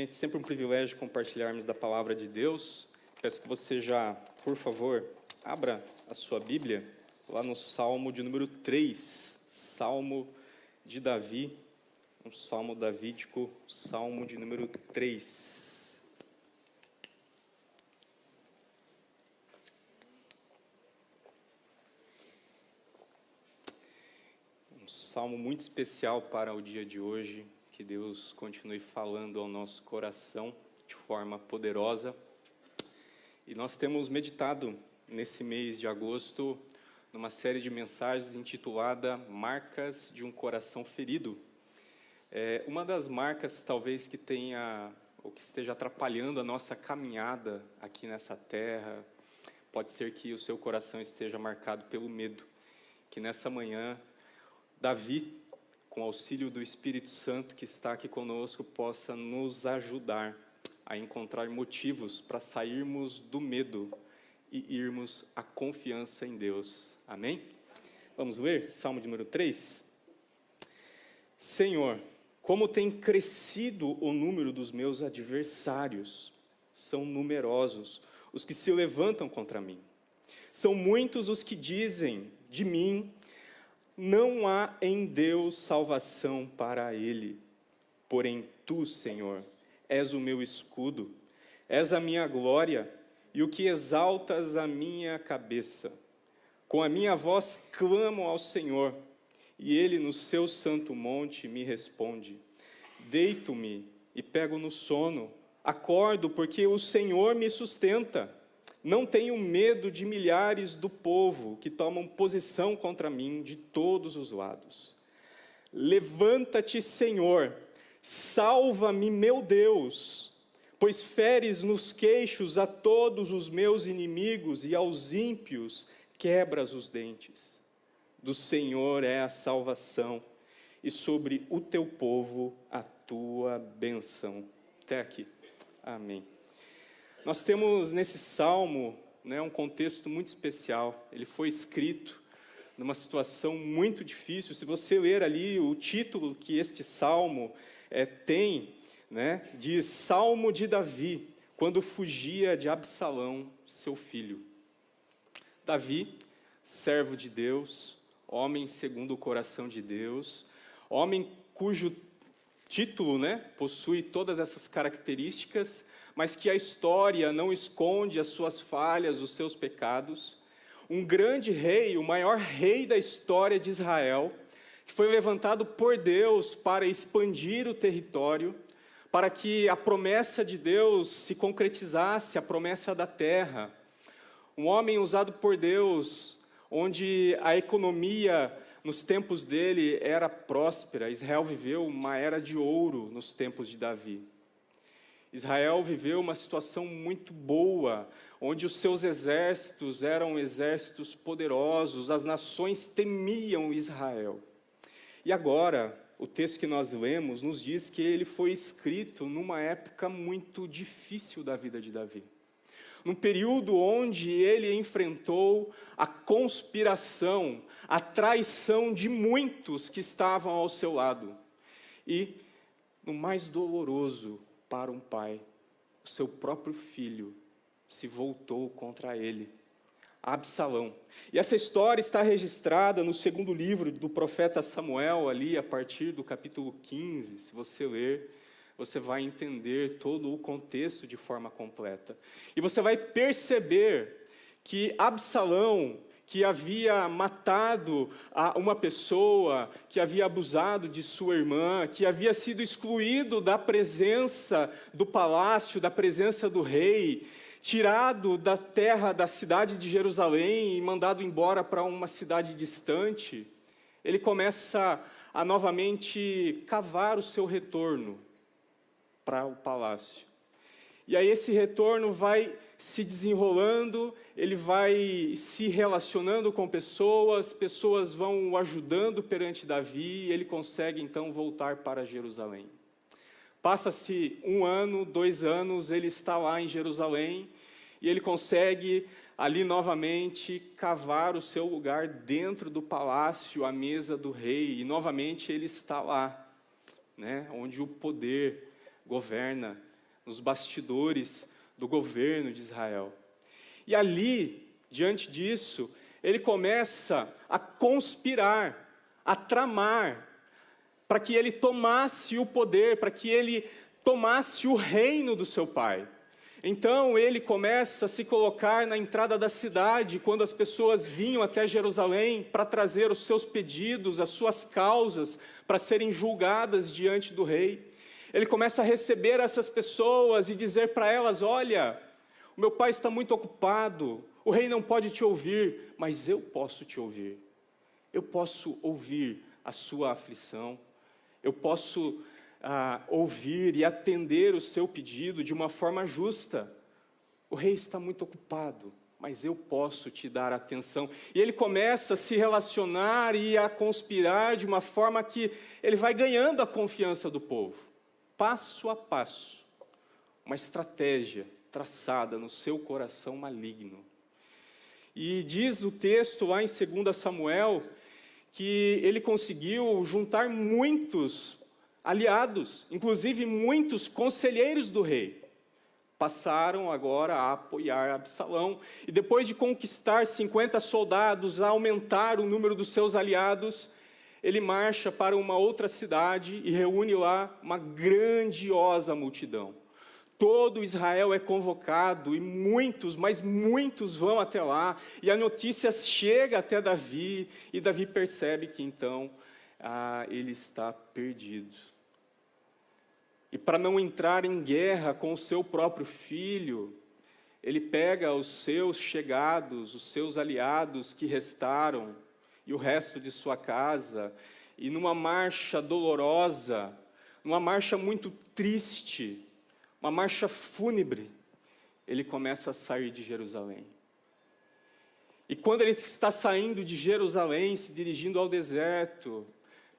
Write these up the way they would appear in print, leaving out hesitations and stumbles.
Gente, sempre um privilégio compartilharmos da palavra de Deus. Peço que você já, por favor, abra a sua Bíblia lá no Salmo de número 3, Salmo de Davi, um salmo davídico, Salmo de número 3. Um salmo muito especial para o dia de hoje. Que Deus continue falando ao nosso coração de forma poderosa. E nós temos meditado nesse mês de agosto numa série de mensagens intitulada Marcas de um Coração Ferido. Uma das marcas talvez que tenha ou que esteja atrapalhando a nossa caminhada aqui nessa terra, pode ser que o seu coração esteja marcado pelo medo. Que nessa manhã, Davi, com o auxílio do Espírito Santo que está aqui conosco, possa nos ajudar a encontrar motivos para sairmos do medo e irmos à confiança em Deus. Amém? Vamos ler Salmo de número 3? Senhor, como tem crescido o número dos meus adversários, são numerosos os que se levantam contra mim. São muitos os que dizem de mim, não há em Deus salvação para ele. Porém, tu, Senhor, és o meu escudo, és a minha glória e o que exaltas a minha cabeça. Com a minha voz clamo ao Senhor, e ele no seu santo monte me responde. Deito-me e pego no sono, acordo porque o Senhor me sustenta. Não tenho medo de milhares do povo que tomam posição contra mim de todos os lados. Levanta-te, Senhor, salva-me, meu Deus, pois feres nos queixos a todos os meus inimigos e aos ímpios quebras os dentes. Do Senhor é a salvação e sobre o teu povo a tua bênção. Até aqui. Amém. Nós temos nesse salmo, um contexto muito especial. Ele foi escrito numa situação muito difícil. Se você ler ali o título que este salmo tem, diz Salmo de Davi, quando fugia de Absalão, seu filho. Davi, servo de Deus, homem segundo o coração de Deus, homem cujo título possui todas essas características, mas que a história não esconde as suas falhas, os seus pecados. Um grande rei, o maior rei da história de Israel, que foi levantado por Deus para expandir o território, para que a promessa de Deus se concretizasse, a promessa da terra. Um homem usado por Deus, onde a economia nos tempos dele era próspera. Israel viveu uma era de ouro nos tempos de Davi. Israel viveu uma situação muito boa, onde os seus exércitos eram exércitos poderosos, as nações temiam Israel. E agora, o texto que nós lemos nos diz que ele foi escrito numa época muito difícil da vida de Davi. Num período onde ele enfrentou a conspiração, a traição de muitos que estavam ao seu lado. E, no mais doloroso para um pai, o seu próprio filho se voltou contra ele, Absalão. E essa história está registrada no segundo livro do profeta Samuel, ali a partir do capítulo 15. Se você ler, você vai entender todo o contexto de forma completa. E você vai perceber que Absalão, que havia matado uma pessoa, que havia abusado de sua irmã, que havia sido excluído da presença do palácio, da presença do rei, tirado da terra da cidade de Jerusalém e mandado embora para uma cidade distante, ele começa a novamente cavar o seu retorno para o palácio. E aí esse retorno vai se desenrolando, ele vai se relacionando com pessoas, pessoas vão o ajudando perante Davi, e ele consegue então voltar para Jerusalém. Passa-se 1 ano, 2 anos, ele está lá em Jerusalém, e ele consegue ali novamente cavar o seu lugar dentro do palácio, à mesa do rei, e novamente ele está lá, onde o poder governa nos bastidores do governo de Israel. E ali, diante disso, ele começa a conspirar, a tramar, para que ele tomasse o poder, para que ele tomasse o reino do seu pai. Então ele começa a se colocar na entrada da cidade, quando as pessoas vinham até Jerusalém para trazer os seus pedidos, as suas causas, para serem julgadas diante do rei. Ele começa a receber essas pessoas e dizer para elas: olha, o meu pai está muito ocupado, o rei não pode te ouvir, mas eu posso te ouvir. Eu posso ouvir a sua aflição, eu posso ouvir e atender o seu pedido de uma forma justa. O rei está muito ocupado, mas eu posso te dar atenção. E ele começa a se relacionar e a conspirar de uma forma que ele vai ganhando a confiança do povo, passo a passo, uma estratégia traçada no seu coração maligno. E diz o texto lá em 2 Samuel, que ele conseguiu juntar muitos aliados, inclusive muitos conselheiros do rei, passaram agora a apoiar Absalão. E depois de conquistar 50 soldados, a aumentar o número dos seus aliados, ele marcha para uma outra cidade e reúne lá uma grandiosa multidão. Todo Israel é convocado e muitos, mas muitos vão até lá. E a notícia chega até Davi e Davi percebe que então ele está perdido. E para não entrar em guerra com o seu próprio filho, ele pega os seus chegados, os seus aliados que restaram, e o resto de sua casa, e numa marcha dolorosa, numa marcha muito triste, uma marcha fúnebre, ele começa a sair de Jerusalém. E quando ele está saindo de Jerusalém, se dirigindo ao deserto,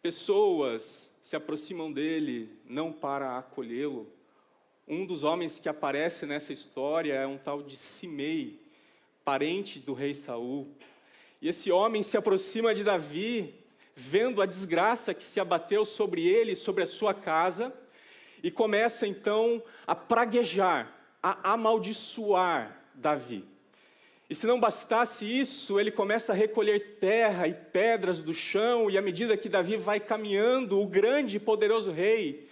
pessoas se aproximam dele, não para acolhê-lo. Um dos homens que aparece nessa história é um tal de Simei, parente do rei Saul. E esse homem se aproxima de Davi, vendo a desgraça que se abateu sobre ele, sobre a sua casa, e começa então a praguejar, a amaldiçoar Davi. E se não bastasse isso, ele começa a recolher terra e pedras do chão, e à medida que Davi vai caminhando, o grande e poderoso rei,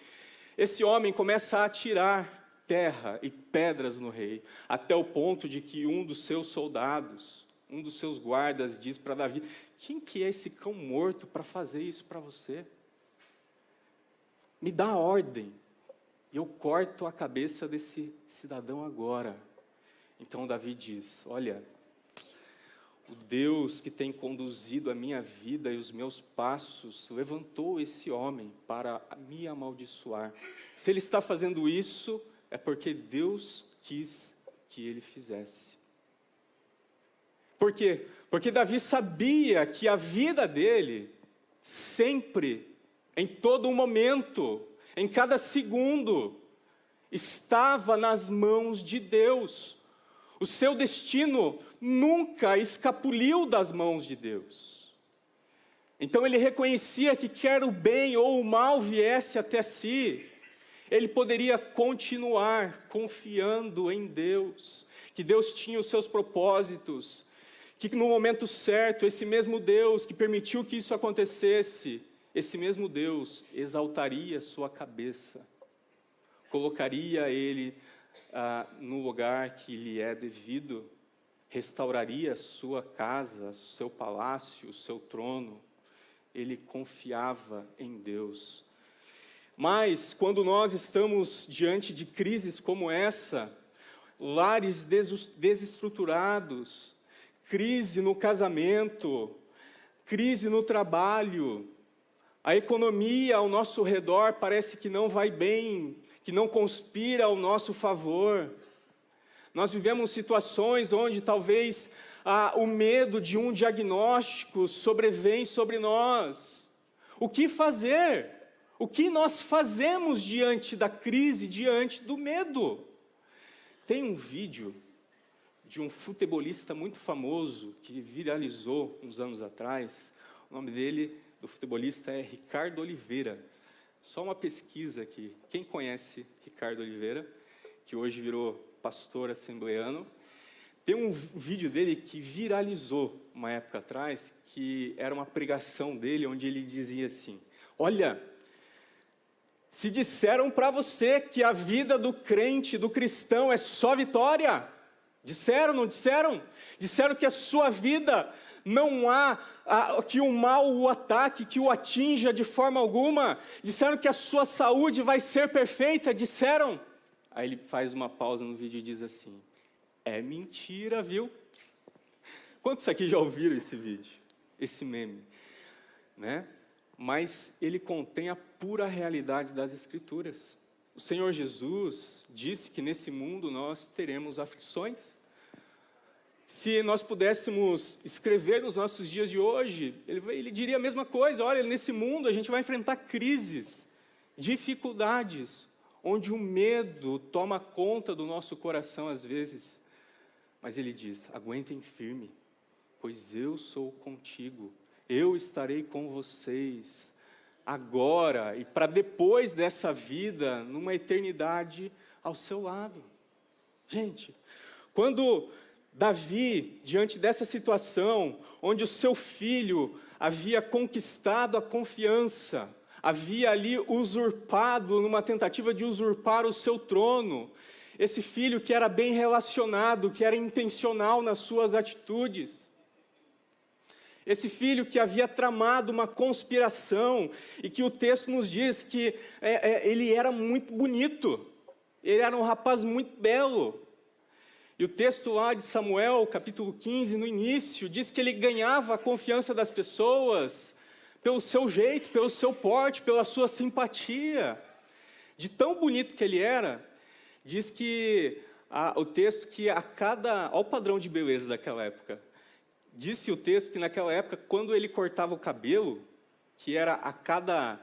esse homem começa a atirar terra e pedras no rei, até o ponto de que um dos seus soldados, um dos seus guardas, diz para Davi: quem que é esse cão morto para fazer isso para você? Me dá a ordem, e eu corto a cabeça desse cidadão agora. Então Davi diz: olha, o Deus que tem conduzido a minha vida e os meus passos levantou esse homem para me amaldiçoar. Se ele está fazendo isso, é porque Deus quis que ele fizesse. Por quê? Porque Davi sabia que a vida dele, sempre, em todo momento, em cada segundo, estava nas mãos de Deus. O seu destino nunca escapuliu das mãos de Deus. Então ele reconhecia que quer o bem ou o mal viesse até si, ele poderia continuar confiando em Deus, que Deus tinha os seus propósitos, que no momento certo, esse mesmo Deus que permitiu que isso acontecesse, esse mesmo Deus exaltaria sua cabeça, colocaria ele no lugar que lhe é devido, restauraria a sua casa, seu palácio, o seu trono. Ele confiava em Deus. Mas quando nós estamos diante de crises como essa, lares desestruturados, crise no casamento, crise no trabalho, a economia ao nosso redor parece que não vai bem, que não conspira ao nosso favor. Nós vivemos situações onde talvez o medo de um diagnóstico sobrevém sobre nós. O que fazer? O que nós fazemos diante da crise, diante do medo? Tem um vídeo de um futebolista muito famoso que viralizou uns anos atrás. O nome dele, do futebolista, é Ricardo Oliveira. Só uma pesquisa aqui. Quem conhece Ricardo Oliveira? que hoje virou pastor assembleano. Tem um vídeo dele que viralizou uma época atrás, que era uma pregação dele, onde ele dizia assim: olha, se disseram para você que a vida do crente, do cristão, é só vitória, disseram, não disseram? Disseram que a sua vida não há que o mal o ataque, que o atinja de forma alguma. Disseram que a sua saúde vai ser perfeita, disseram. Aí ele faz uma pausa no vídeo e diz assim: é mentira, viu? Quantos aqui já ouviram esse vídeo, esse meme, né? Mas ele contém a pura realidade das Escrituras. O Senhor Jesus disse que nesse mundo nós teremos aflições. Se nós pudéssemos escrever nos nossos dias de hoje, ele diria a mesma coisa: olha, nesse mundo a gente vai enfrentar crises, dificuldades, onde o medo toma conta do nosso coração às vezes. Mas ele diz: aguentem firme, pois eu sou contigo, eu estarei com vocês, agora e para depois dessa vida, numa eternidade ao seu lado. Gente, quando Davi, diante dessa situação, onde o seu filho havia conquistado a confiança, havia ali usurpado, numa tentativa de usurpar o seu trono, esse filho que era bem relacionado, que era intencional nas suas atitudes, esse filho que havia tramado uma conspiração, e que o texto nos diz que ele era muito bonito, ele era um rapaz muito belo. E o texto lá de Samuel, capítulo 15, no início, diz que ele ganhava a confiança das pessoas pelo seu jeito, pelo seu porte, pela sua simpatia. De tão bonito que ele era, diz que o texto que olha o padrão de beleza daquela época. Disse o texto que naquela época, quando ele cortava o cabelo, que era a cada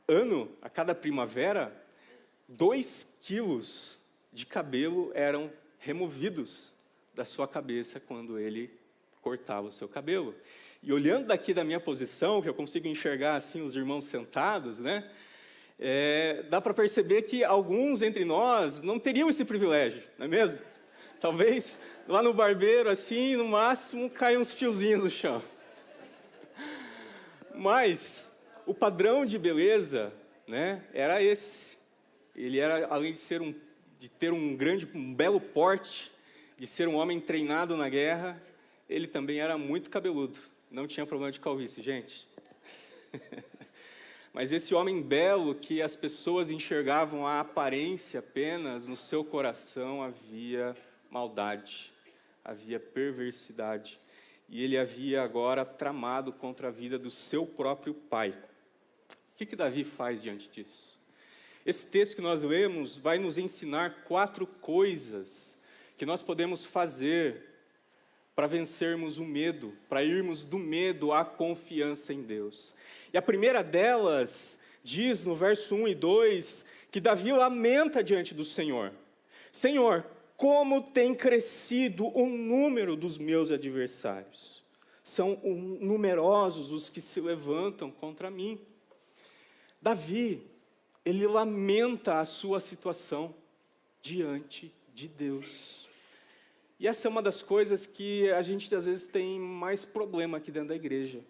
ano, a cada primavera, 2 quilos de cabelo eram removidos da sua cabeça quando ele cortava o seu cabelo. E olhando daqui da minha posição, que eu consigo enxergar assim os irmãos sentados, né? Dá para perceber que alguns entre nós não teriam esse privilégio, não é mesmo? Talvez lá no barbeiro, assim, no máximo, caiam uns fiozinhos no chão. Mas o padrão de beleza, né, era esse. Ele era, além de ter um belo porte, de ser um homem treinado na guerra, ele também era muito cabeludo. Não tinha problema de calvície, gente. Mas esse homem belo, que as pessoas enxergavam a aparência apenas, no seu coração havia maldade, havia perversidade. E ele havia agora tramado contra a vida do seu próprio pai. O que Davi faz diante disso? Esse texto que nós lemos vai nos ensinar 4 coisas que nós podemos fazer para vencermos o medo, para irmos do medo à confiança em Deus. E a primeira delas diz no verso 1 e 2 que Davi lamenta diante do Senhor: Senhor, como tem crescido o número dos meus adversários. São numerosos os que se levantam contra mim. Davi, ele lamenta a sua situação diante de Deus. E essa é uma das coisas que a gente às vezes tem mais problema aqui dentro da igreja.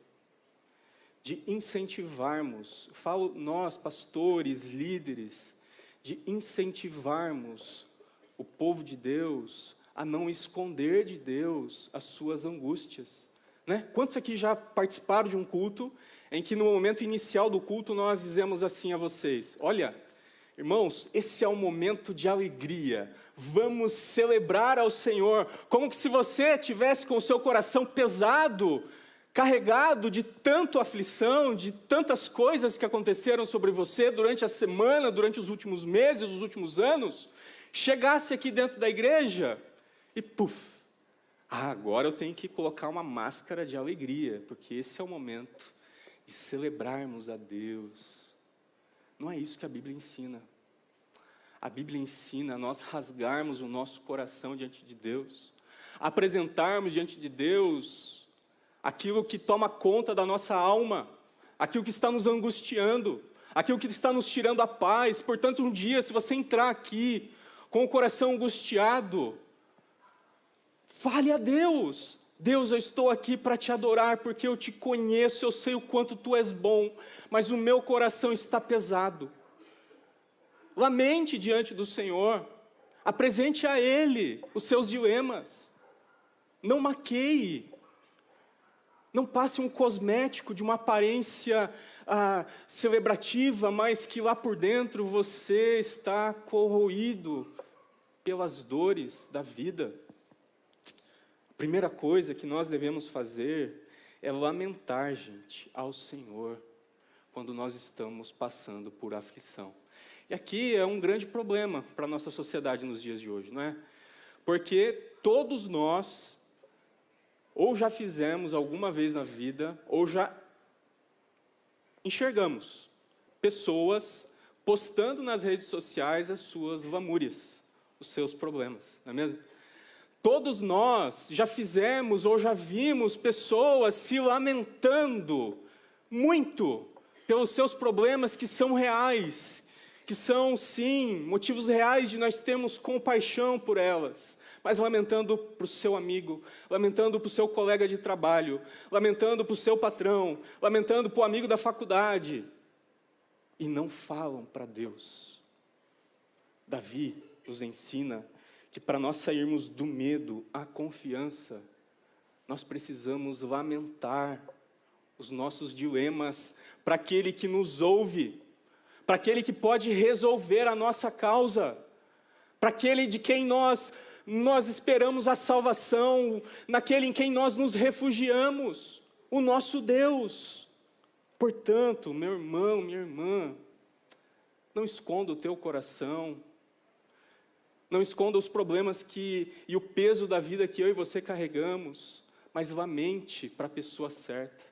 De incentivarmos, falo nós, pastores, líderes, de incentivarmos o povo de Deus a não esconder de Deus as suas angústias, né? Quantos aqui já participaram de um culto em que no momento inicial do culto nós dizemos assim a vocês: olha, irmãos, esse é um momento de alegria, vamos celebrar ao Senhor, como que se você tivesse com o seu coração pesado, carregado de tanta aflição, de tantas coisas que aconteceram sobre você durante a semana, durante os últimos meses, os últimos anos, chegasse aqui dentro da igreja e agora eu tenho que colocar uma máscara de alegria, porque esse é o momento de celebrarmos a Deus. Não é isso que a Bíblia ensina. A Bíblia ensina a nós rasgarmos o nosso coração diante de Deus, apresentarmos diante de Deus aquilo que toma conta da nossa alma, aquilo que está nos angustiando, aquilo que está nos tirando a paz. Portanto, um dia, se você entrar aqui com o coração angustiado, fale a Deus. Deus, eu estou aqui para te adorar, porque eu te conheço, eu sei o quanto tu és bom, mas o meu coração está pesado. Lamente diante do Senhor, apresente a Ele os seus dilemas, não maqueie, não passe um cosmético de uma aparência celebrativa, mas que lá por dentro você está corroído pelas dores da vida. A primeira coisa que nós devemos fazer é lamentar, gente, ao Senhor, quando nós estamos passando por aflição. E aqui é um grande problema para a nossa sociedade nos dias de hoje, não é? Porque todos nós, ou já fizemos alguma vez na vida, ou já enxergamos pessoas postando nas redes sociais as suas lamúrias, os seus problemas, não é mesmo? Todos nós já fizemos ou já vimos pessoas se lamentando muito pelos seus problemas que são reais, que são, sim, motivos reais de nós termos compaixão por elas, mas lamentando para o seu amigo, lamentando para o seu colega de trabalho, lamentando para o seu patrão, lamentando para o amigo da faculdade, e não falam para Deus. Davi nos ensina que para nós sairmos do medo à confiança, nós precisamos lamentar os nossos dilemas para aquele que nos ouve, para aquele que pode resolver a nossa causa, para aquele de quem nós esperamos a salvação, naquele em quem nós nos refugiamos, o nosso Deus. Portanto, meu irmão, minha irmã, não esconda o teu coração, não esconda os problemas e o peso da vida que eu e você carregamos, mas lamente para a pessoa certa,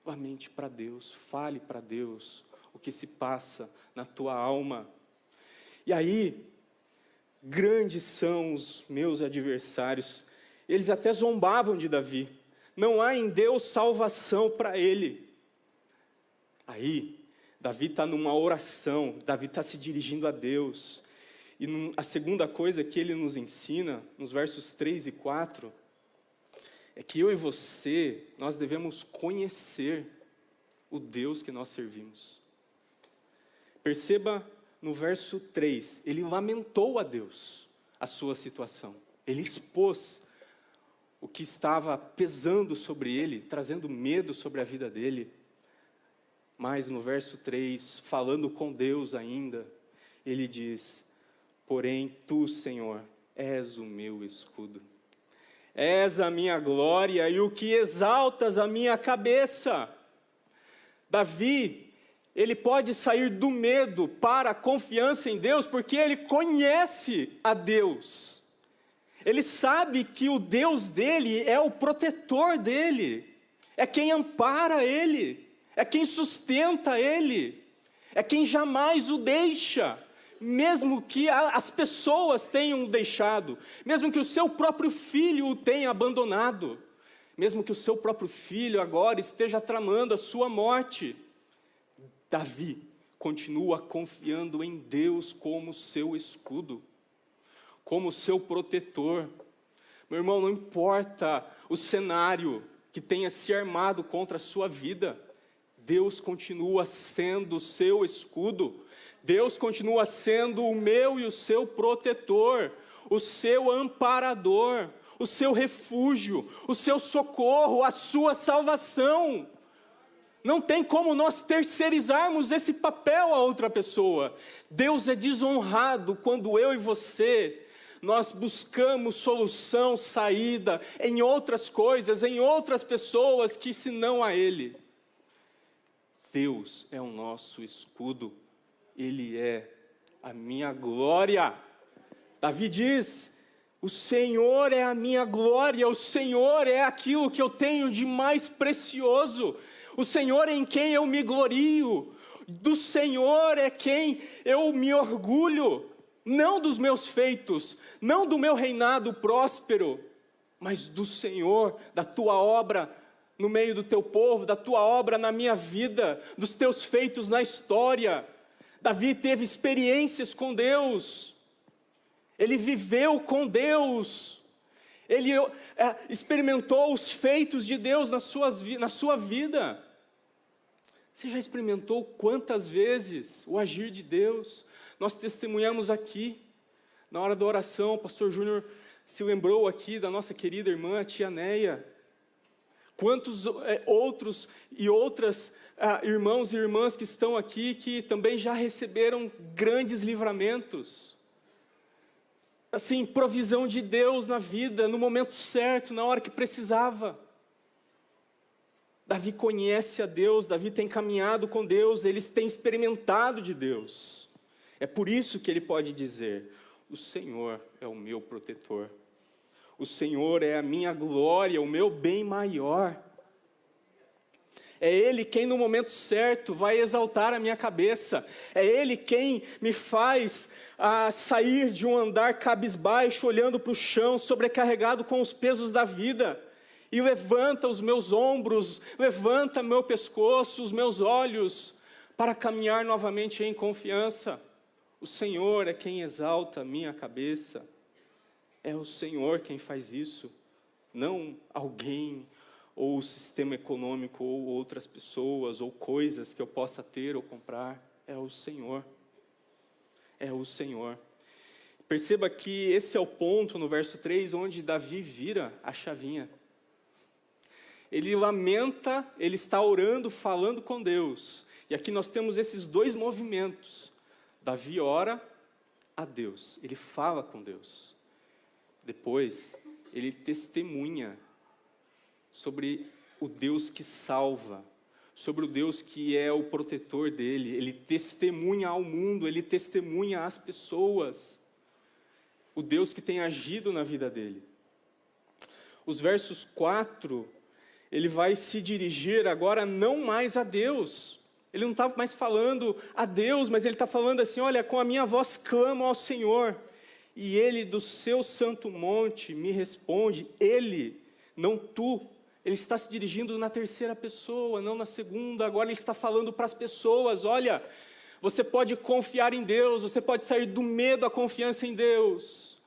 lamente para Deus, fale para Deus o que se passa na tua alma. E aí, grandes são os meus adversários, eles até zombavam de Davi, não há em Deus salvação para ele. Aí, Davi está numa oração, Davi está se dirigindo a Deus, e a segunda coisa que ele nos ensina, nos versos 3 e 4, é que eu e você, nós devemos conhecer o Deus que nós servimos. Perceba no verso 3, ele lamentou a Deus a sua situação. Ele expôs o que estava pesando sobre ele, trazendo medo sobre a vida dele. Mas no verso 3, falando com Deus ainda, ele diz: porém tu, Senhor, és o meu escudo. És a minha glória e o que exaltas a minha cabeça. Davi, ele pode sair do medo para a confiança em Deus, porque ele conhece a Deus. Ele sabe que o Deus dele é o protetor dele, é quem ampara ele, é quem sustenta ele, é quem jamais o deixa, mesmo que as pessoas tenham o deixado, mesmo que o seu próprio filho o tenha abandonado, mesmo que o seu próprio filho agora esteja tramando a sua morte. Davi continua confiando em Deus como seu escudo, como seu protetor. Meu irmão, não importa o cenário que tenha se armado contra a sua vida, Deus continua sendo o seu escudo, Deus continua sendo o meu e o seu protetor, o seu amparador, o seu refúgio, o seu socorro, a sua salvação. Não tem como nós terceirizarmos esse papel a outra pessoa. Deus é desonrado quando eu e você, nós buscamos solução, saída em outras coisas, em outras pessoas que senão a Ele. Deus é o nosso escudo, Ele é a minha glória. Davi diz: o Senhor é a minha glória, o Senhor é aquilo que eu tenho de mais precioso, o Senhor é em quem eu me glorio, do Senhor é quem eu me orgulho, não dos meus feitos, não do meu reinado próspero, mas do Senhor, da tua obra no meio do teu povo, da tua obra na minha vida, dos teus feitos na história. Davi teve experiências com Deus. ele viveu com Deus, ele experimentou os feitos de Deus na sua vida. Você já experimentou quantas vezes o agir de Deus? Nós testemunhamos aqui, na hora da oração, o pastor Júnior se lembrou aqui da nossa querida irmã, a tia Neia. Quantos outros e outras irmãos e irmãs que estão aqui, que também já receberam grandes livramentos. Assim, provisão de Deus na vida, no momento certo, na hora que precisava. Davi conhece a Deus, Davi tem caminhado com Deus, eles têm experimentado de Deus. É por isso que ele pode dizer: o Senhor é o meu protetor. O Senhor é a minha glória, o meu bem maior. É Ele quem no momento certo vai exaltar a minha cabeça. É Ele quem me faz sair de um andar cabisbaixo, olhando para o chão, sobrecarregado com os pesos da vida. E levanta os meus ombros, levanta meu pescoço, os meus olhos, para caminhar novamente em confiança. O Senhor é quem exalta a minha cabeça. É o Senhor quem faz isso, não alguém, ou o sistema econômico, ou outras pessoas, ou coisas que eu possa ter ou comprar. É o Senhor. É o Senhor. Perceba que esse é o ponto no verso 3, onde Davi vira a chavinha. Ele lamenta, ele está orando, falando com Deus. E aqui nós temos esses dois movimentos. Davi ora a Deus, ele fala com Deus. Depois, ele testemunha sobre o Deus que salva, sobre o Deus que é o protetor dele. Ele testemunha ao mundo, ele testemunha às pessoas, o Deus que tem agido na vida dele. Os versos 4, ele vai se dirigir agora não mais a Deus. Ele não está mais falando a Deus, mas ele está falando assim: olha, com a minha voz clamo ao Senhor. E Ele do seu santo monte me responde. Ele, não tu. Ele está se dirigindo na terceira pessoa, não na segunda. Agora ele está falando para as pessoas: olha, você pode confiar em Deus, você pode sair do medo à confiança em Deus,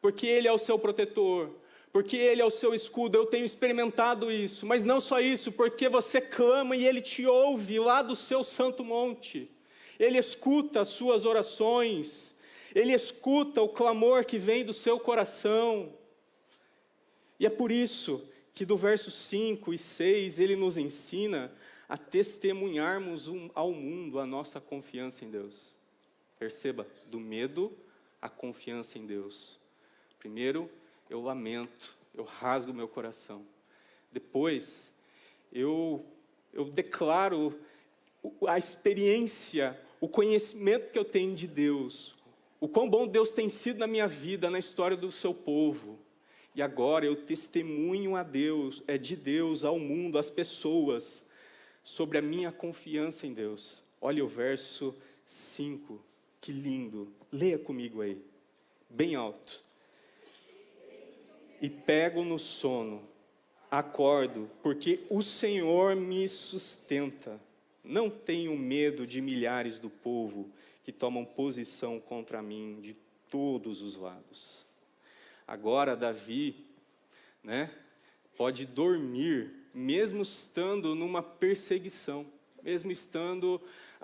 porque Ele é o seu protetor, porque Ele é o seu escudo. Eu tenho experimentado isso, mas não só isso, porque você clama e Ele te ouve lá do seu santo monte. Ele escuta as suas orações, Ele escuta o clamor que vem do seu coração. E é por isso que do verso 5 e 6, ele nos ensina a testemunharmos ao mundo a nossa confiança em Deus. Perceba, do medo à confiança em Deus. Primeiro, eu lamento, eu rasgo meu coração. Depois, eu declaro a experiência, o conhecimento que eu tenho de Deus, o quão bom Deus tem sido na minha vida, na história do seu povo. E agora eu testemunho a Deus, de Deus ao mundo, às pessoas, sobre a minha confiança em Deus. Olha o verso 5, que lindo. Leia comigo aí, bem alto. E pego no sono, acordo, porque o Senhor me sustenta. Não tenho medo de milhares do povo que tomam posição contra mim de todos os lados. Agora Davi, pode dormir, mesmo estando numa perseguição, mesmo estando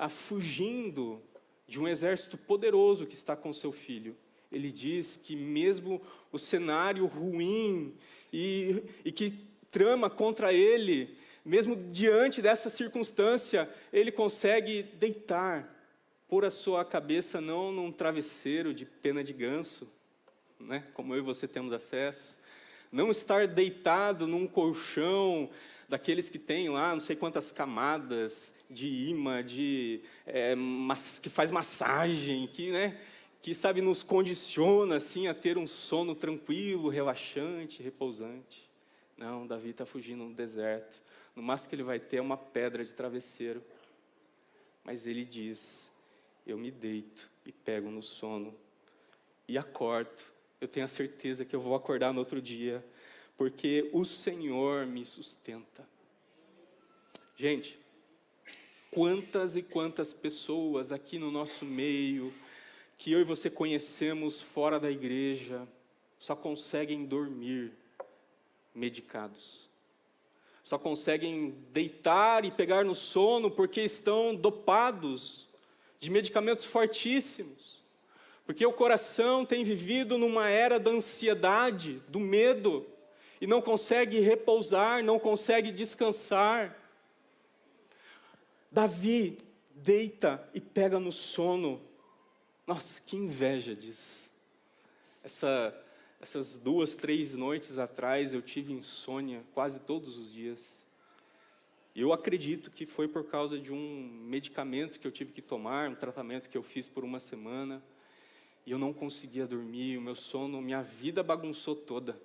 fugindo de um exército poderoso que está com seu filho. Ele diz que mesmo o cenário ruim e que trama contra ele, mesmo diante dessa circunstância, ele consegue deitar, pôr a sua cabeça não num travesseiro de pena de ganso, como eu e você temos acesso, não estar deitado num colchão daqueles que tem lá não sei quantas camadas de imã, que faz massagem, que sabe, nos condiciona assim, a ter um sono tranquilo, relaxante, repousante. Não, Davi está fugindo no deserto. No máximo que ele vai ter é uma pedra de travesseiro. Mas ele diz: eu me deito e pego no sono e acordo. Eu tenho a certeza que eu vou acordar no outro dia, porque o Senhor me sustenta. Gente, quantas e quantas pessoas aqui no nosso meio que eu e você conhecemos fora da igreja só conseguem dormir medicados. Só conseguem deitar e pegar no sono porque estão dopados de medicamentos fortíssimos. Porque o coração tem vivido numa era da ansiedade, do medo, e não consegue repousar, não consegue descansar. Davi deita e pega no sono. Nossa, que inveja disso. Essas 2, 3 noites atrás eu tive insônia quase todos os dias. Eu acredito que foi por causa de um medicamento que eu tive que tomar, um tratamento que eu fiz por uma semana. E eu não conseguia dormir, o meu sono, minha vida bagunçou toda.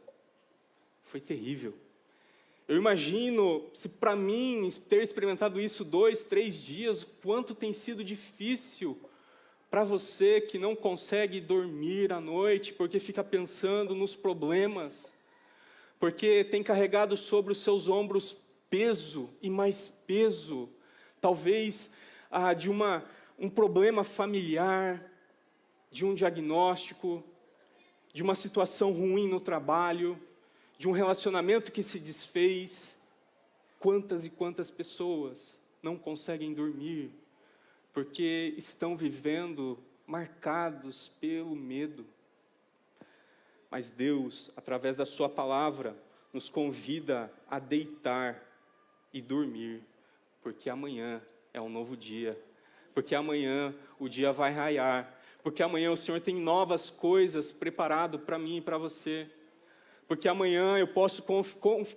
Foi terrível. Eu imagino, se para mim ter experimentado isso 2, 3 dias, quanto tem sido difícil para você que não consegue dormir à noite, porque fica pensando nos problemas, porque tem carregado sobre os seus ombros peso e mais peso, talvez de um problema familiar, de um diagnóstico, de uma situação ruim no trabalho, de um relacionamento que se desfez. Quantas e quantas pessoas não conseguem dormir porque estão vivendo marcados pelo medo. Mas Deus, através da sua palavra, nos convida a deitar e dormir, porque amanhã é um novo dia, porque amanhã o dia vai raiar, porque amanhã o Senhor tem novas coisas preparado para mim e para você, porque amanhã eu posso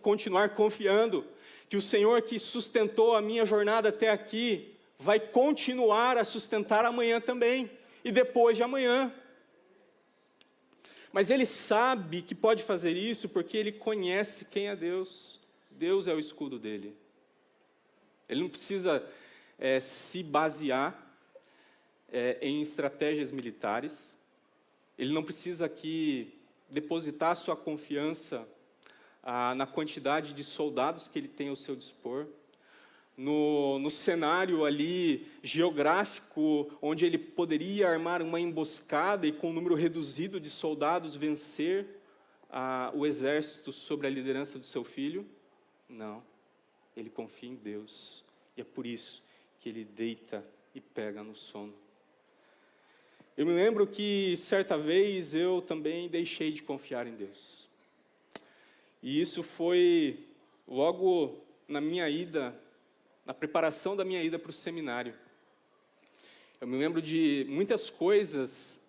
continuar confiando que o Senhor que sustentou a minha jornada até aqui, vai continuar a sustentar amanhã também, e depois de amanhã. Mas Ele sabe que pode fazer isso porque Ele conhece quem é Deus. Deus é o escudo dele. Ele não precisa se basear em estratégias militares. Ele não precisa aqui depositar sua confiança na quantidade de soldados que ele tem ao seu dispor. No cenário ali geográfico, onde ele poderia armar uma emboscada e com um número reduzido de soldados vencer o exército sobre a liderança do seu filho. Não, ele confia em Deus, e é por isso que ele deita e pega no sono. Eu me lembro que certa vez eu também deixei de confiar em Deus, e isso foi logo na preparação da minha ida para o seminário. Eu me lembro de muitas coisas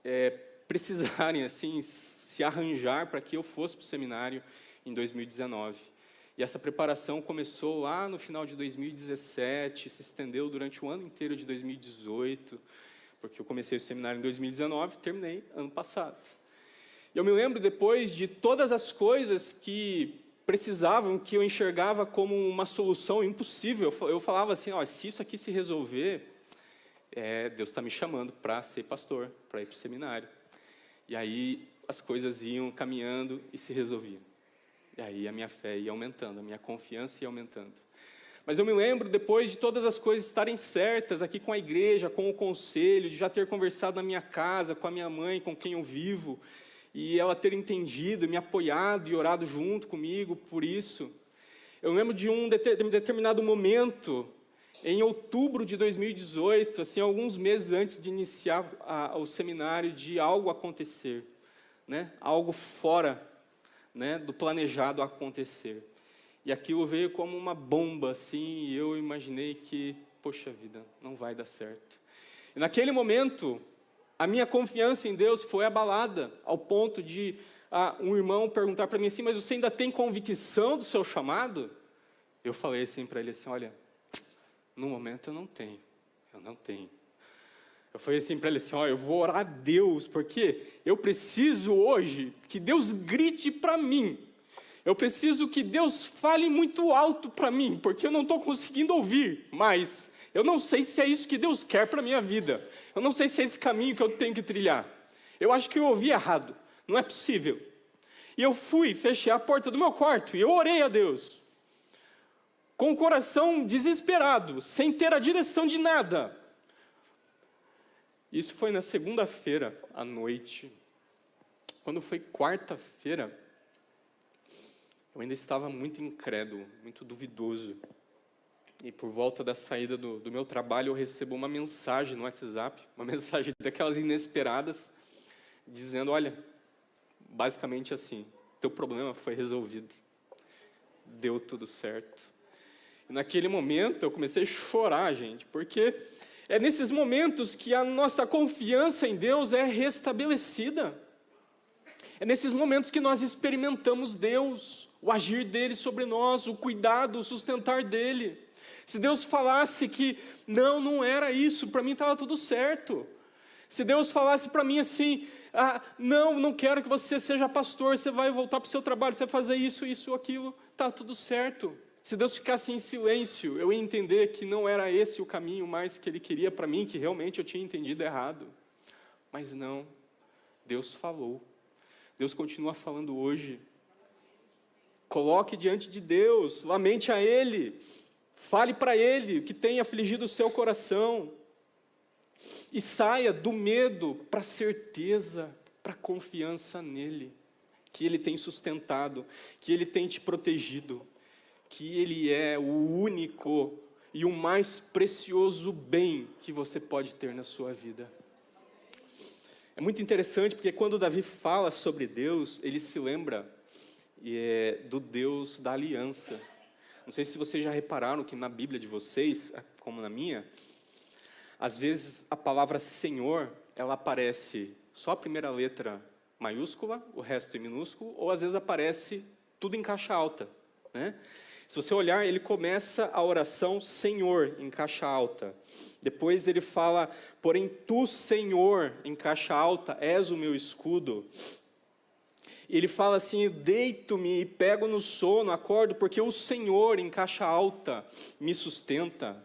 precisarem assim, se arranjar para que eu fosse para o seminário em 2019. E essa preparação começou lá no final de 2017, se estendeu durante o ano inteiro de 2018, porque eu comecei o seminário em 2019 e terminei ano passado. E eu me lembro depois de todas as coisas que precisavam, que eu enxergava como uma solução impossível. Eu falava assim, se isso aqui se resolver, Deus está me chamando para ser pastor, para ir para o seminário. E aí as coisas iam caminhando e se resolviam. E aí a minha fé ia aumentando, a minha confiança ia aumentando. Mas eu me lembro, depois de todas as coisas estarem certas aqui com a igreja, com o conselho, de já ter conversado na minha casa, com a minha mãe, com quem eu vivo, e ela ter entendido, me apoiado e orado junto comigo por isso. Eu lembro de um determinado momento, em outubro de 2018, assim, alguns meses antes de iniciar o seminário, de algo acontecer, né? Algo fora, né, do planejado acontecer. E aquilo veio como uma bomba, assim, e eu imaginei que, poxa vida, não vai dar certo. E naquele momento, a minha confiança em Deus foi abalada, ao ponto de um irmão perguntar para mim assim, mas você ainda tem convicção do seu chamado? Eu falei assim para ele assim, olha, no momento eu não tenho. Eu falei assim para ele assim, eu vou orar a Deus, porque eu preciso hoje que Deus grite para mim. Eu preciso que Deus fale muito alto para mim, porque eu não estou conseguindo ouvir, mas eu não sei se é isso que Deus quer para a minha vida. Eu não sei se é esse caminho que eu tenho que trilhar. Eu acho que eu ouvi errado, não é possível. E eu fechei a porta do meu quarto e eu orei a Deus, com o coração desesperado, sem ter a direção de nada. Isso foi na segunda-feira à noite. Quando foi quarta-feira, eu ainda estava muito incrédulo, muito duvidoso. E por volta da saída do meu trabalho, eu recebo uma mensagem no WhatsApp, uma mensagem daquelas inesperadas, dizendo, olha, basicamente assim, teu problema foi resolvido, deu tudo certo. E naquele momento eu comecei a chorar, gente, porque é nesses momentos que a nossa confiança em Deus é restabelecida. É nesses momentos que nós experimentamos Deus, o agir dele sobre nós, o cuidado, o sustentar dele. Se Deus falasse que não era isso, para mim estava tudo certo. Se Deus falasse para mim assim, não quero que você seja pastor, você vai voltar para o seu trabalho, você vai fazer isso, aquilo, está tudo certo. Se Deus ficasse em silêncio, eu ia entender que não era esse o caminho mais que Ele queria para mim, que realmente eu tinha entendido errado. Mas não, Deus falou. Deus continua falando hoje. Coloque diante de Deus, lamente a Ele, fale para Ele o que tem afligido o seu coração. E saia do medo para a certeza, para a confiança nele, que Ele tem sustentado, que Ele tem te protegido, que Ele é o único e o mais precioso bem que você pode ter na sua vida. É muito interessante porque quando Davi fala sobre Deus, ele se lembra do Deus da aliança. Não sei se vocês já repararam que na Bíblia de vocês, como na minha, às vezes a palavra Senhor, ela aparece só a primeira letra maiúscula, o resto em minúsculo, ou às vezes aparece tudo em caixa alta, né? Se você olhar, ele começa a oração Senhor, em caixa alta. Depois ele fala, porém tu, Senhor, em caixa alta, és o meu escudo. E ele fala assim, deito-me e pego no sono, acordo, porque o Senhor, em caixa alta, me sustenta.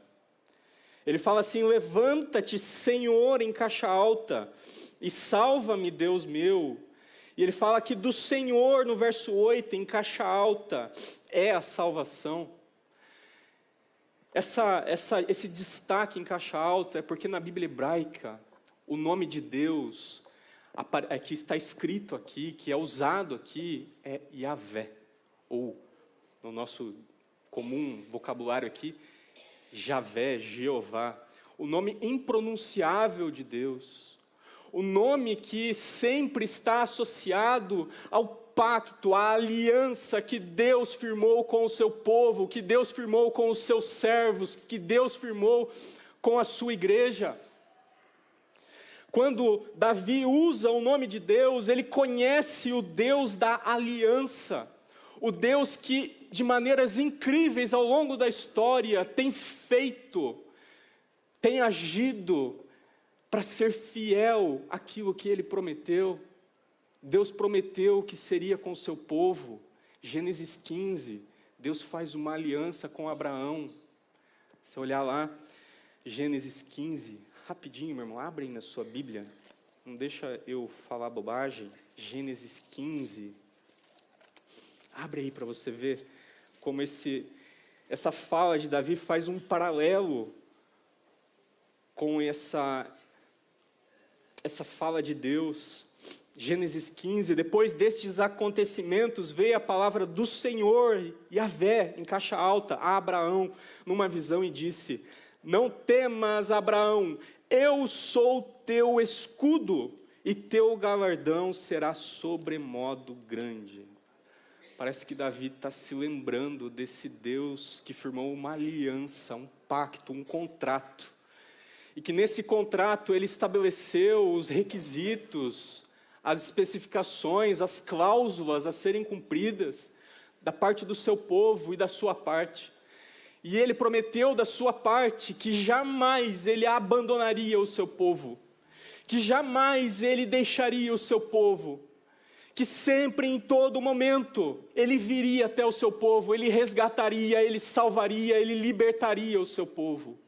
Ele fala assim, levanta-te, Senhor, em caixa alta, e salva-me, Deus meu. E ele fala que do Senhor, no verso 8, em caixa alta, é a salvação. Esse destaque em caixa alta é porque na Bíblia hebraica, o nome de Deus, que está escrito aqui, que é usado aqui, é Yahvé, ou no nosso comum vocabulário aqui, Javé, Jeová, o nome impronunciável de Deus, o nome que sempre está associado ao pacto, à aliança que Deus firmou com o seu povo, que Deus firmou com os seus servos, que Deus firmou com a sua igreja. Quando Davi usa o nome de Deus, ele conhece o Deus da aliança, o Deus que, de maneiras incríveis ao longo da história, tem feito, tem agido para ser fiel àquilo que Ele prometeu. Deus prometeu que seria com o seu povo. Gênesis 15, Deus faz uma aliança com Abraão. Se olhar lá, Gênesis 15, rapidinho, meu irmão, abrem na sua Bíblia, não deixa eu falar bobagem. Gênesis 15, abre aí para você ver como essa fala de Davi faz um paralelo com essa fala de Deus. Gênesis 15, depois destes acontecimentos, veio a palavra do Senhor, Yahvé, em caixa alta, a Abraão, numa visão e disse, não temas, Abraão, eu sou teu escudo, e teu galardão será sobremodo grande. Parece que Davi está se lembrando desse Deus que firmou uma aliança, um pacto, um contrato. E que nesse contrato ele estabeleceu os requisitos, as especificações, as cláusulas a serem cumpridas da parte do seu povo e da sua parte. E ele prometeu da sua parte que jamais ele abandonaria o seu povo, que jamais ele deixaria o seu povo, que sempre, em todo momento, ele viria até o seu povo, ele resgataria, ele salvaria, ele libertaria o seu povo.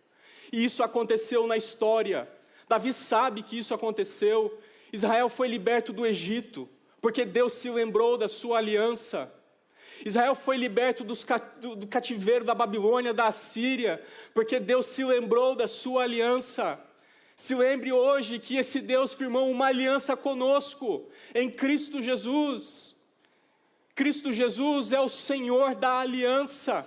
E isso aconteceu na história. Davi sabe que isso aconteceu. Israel foi liberto do Egito, porque Deus se lembrou da sua aliança. Israel foi liberto do cativeiro da Babilônia, da Assíria, porque Deus se lembrou da sua aliança. Se lembre hoje que esse Deus firmou uma aliança conosco em Cristo Jesus. Cristo Jesus é o Senhor da aliança.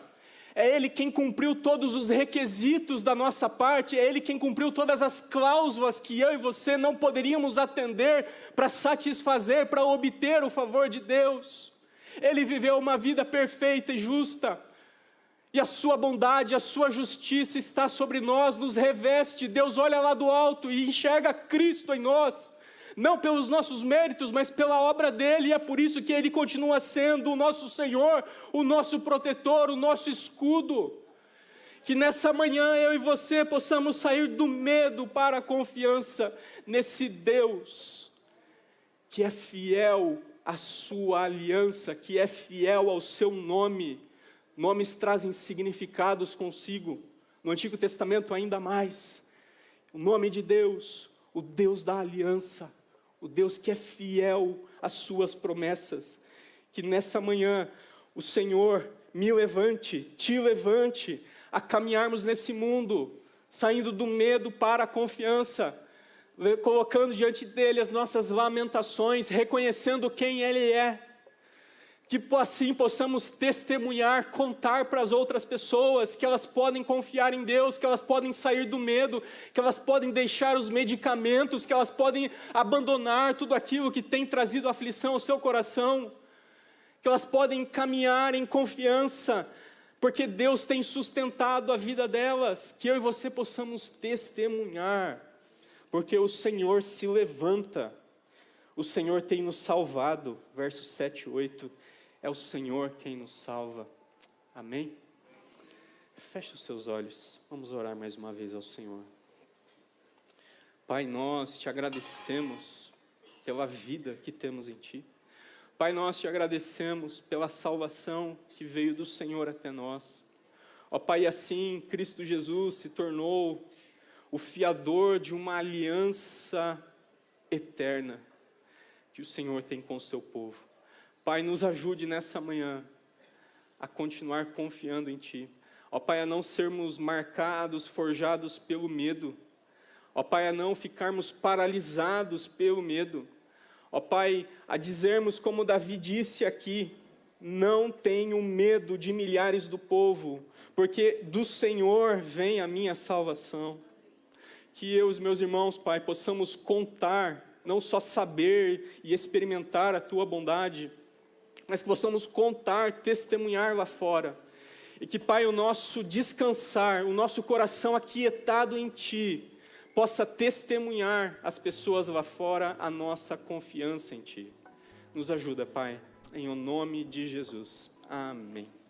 É Ele quem cumpriu todos os requisitos da nossa parte, é Ele quem cumpriu todas as cláusulas que eu e você não poderíamos atender para satisfazer, para obter o favor de Deus. Ele viveu uma vida perfeita e justa, e a sua bondade, a sua justiça está sobre nós, nos reveste. Deus olha lá do alto e enxerga Cristo em nós, não pelos nossos méritos, mas pela obra dele, e é por isso que ele continua sendo o nosso Senhor, o nosso protetor, o nosso escudo. Que nessa manhã eu e você possamos sair do medo para a confiança nesse Deus, que é fiel à sua aliança, que é fiel ao seu nome. Nomes trazem significados consigo, no Antigo Testamento ainda mais. O nome de Deus, o Deus da aliança, o Deus que é fiel às suas promessas. Que nessa manhã o Senhor me levante, te levante, a caminharmos nesse mundo, saindo do medo para a confiança, colocando diante dele as nossas lamentações, reconhecendo quem ele é. Que assim possamos testemunhar, contar para as outras pessoas que elas podem confiar em Deus, que elas podem sair do medo, que elas podem deixar os medicamentos, que elas podem abandonar tudo aquilo que tem trazido aflição ao seu coração, que elas podem caminhar em confiança, porque Deus tem sustentado a vida delas, que eu e você possamos testemunhar, porque o Senhor se levanta, o Senhor tem nos salvado, versos 7 e 8, é o Senhor quem nos salva. Amém? Feche os seus olhos. Vamos orar mais uma vez ao Senhor. Pai, nós te agradecemos pela vida que temos em Ti. Pai, nós te agradecemos pela salvação que veio do Senhor até nós. Ó Pai, assim Cristo Jesus se tornou o fiador de uma aliança eterna que o Senhor tem com o seu povo. Pai, nos ajude nessa manhã a continuar confiando em Ti. Ó Pai, a não sermos marcados, forjados pelo medo. Ó Pai, a não ficarmos paralisados pelo medo. Ó Pai, a dizermos como Davi disse aqui, não tenho medo de milhares do povo, porque do Senhor vem a minha salvação. Que eu e os meus irmãos, Pai, possamos contar, não só saber e experimentar a Tua bondade, mas que possamos contar, testemunhar lá fora. E que, Pai, o nosso descansar, o nosso coração aquietado em Ti, possa testemunhar às pessoas lá fora a nossa confiança em Ti. Nos ajuda, Pai, em o nome de Jesus. Amém.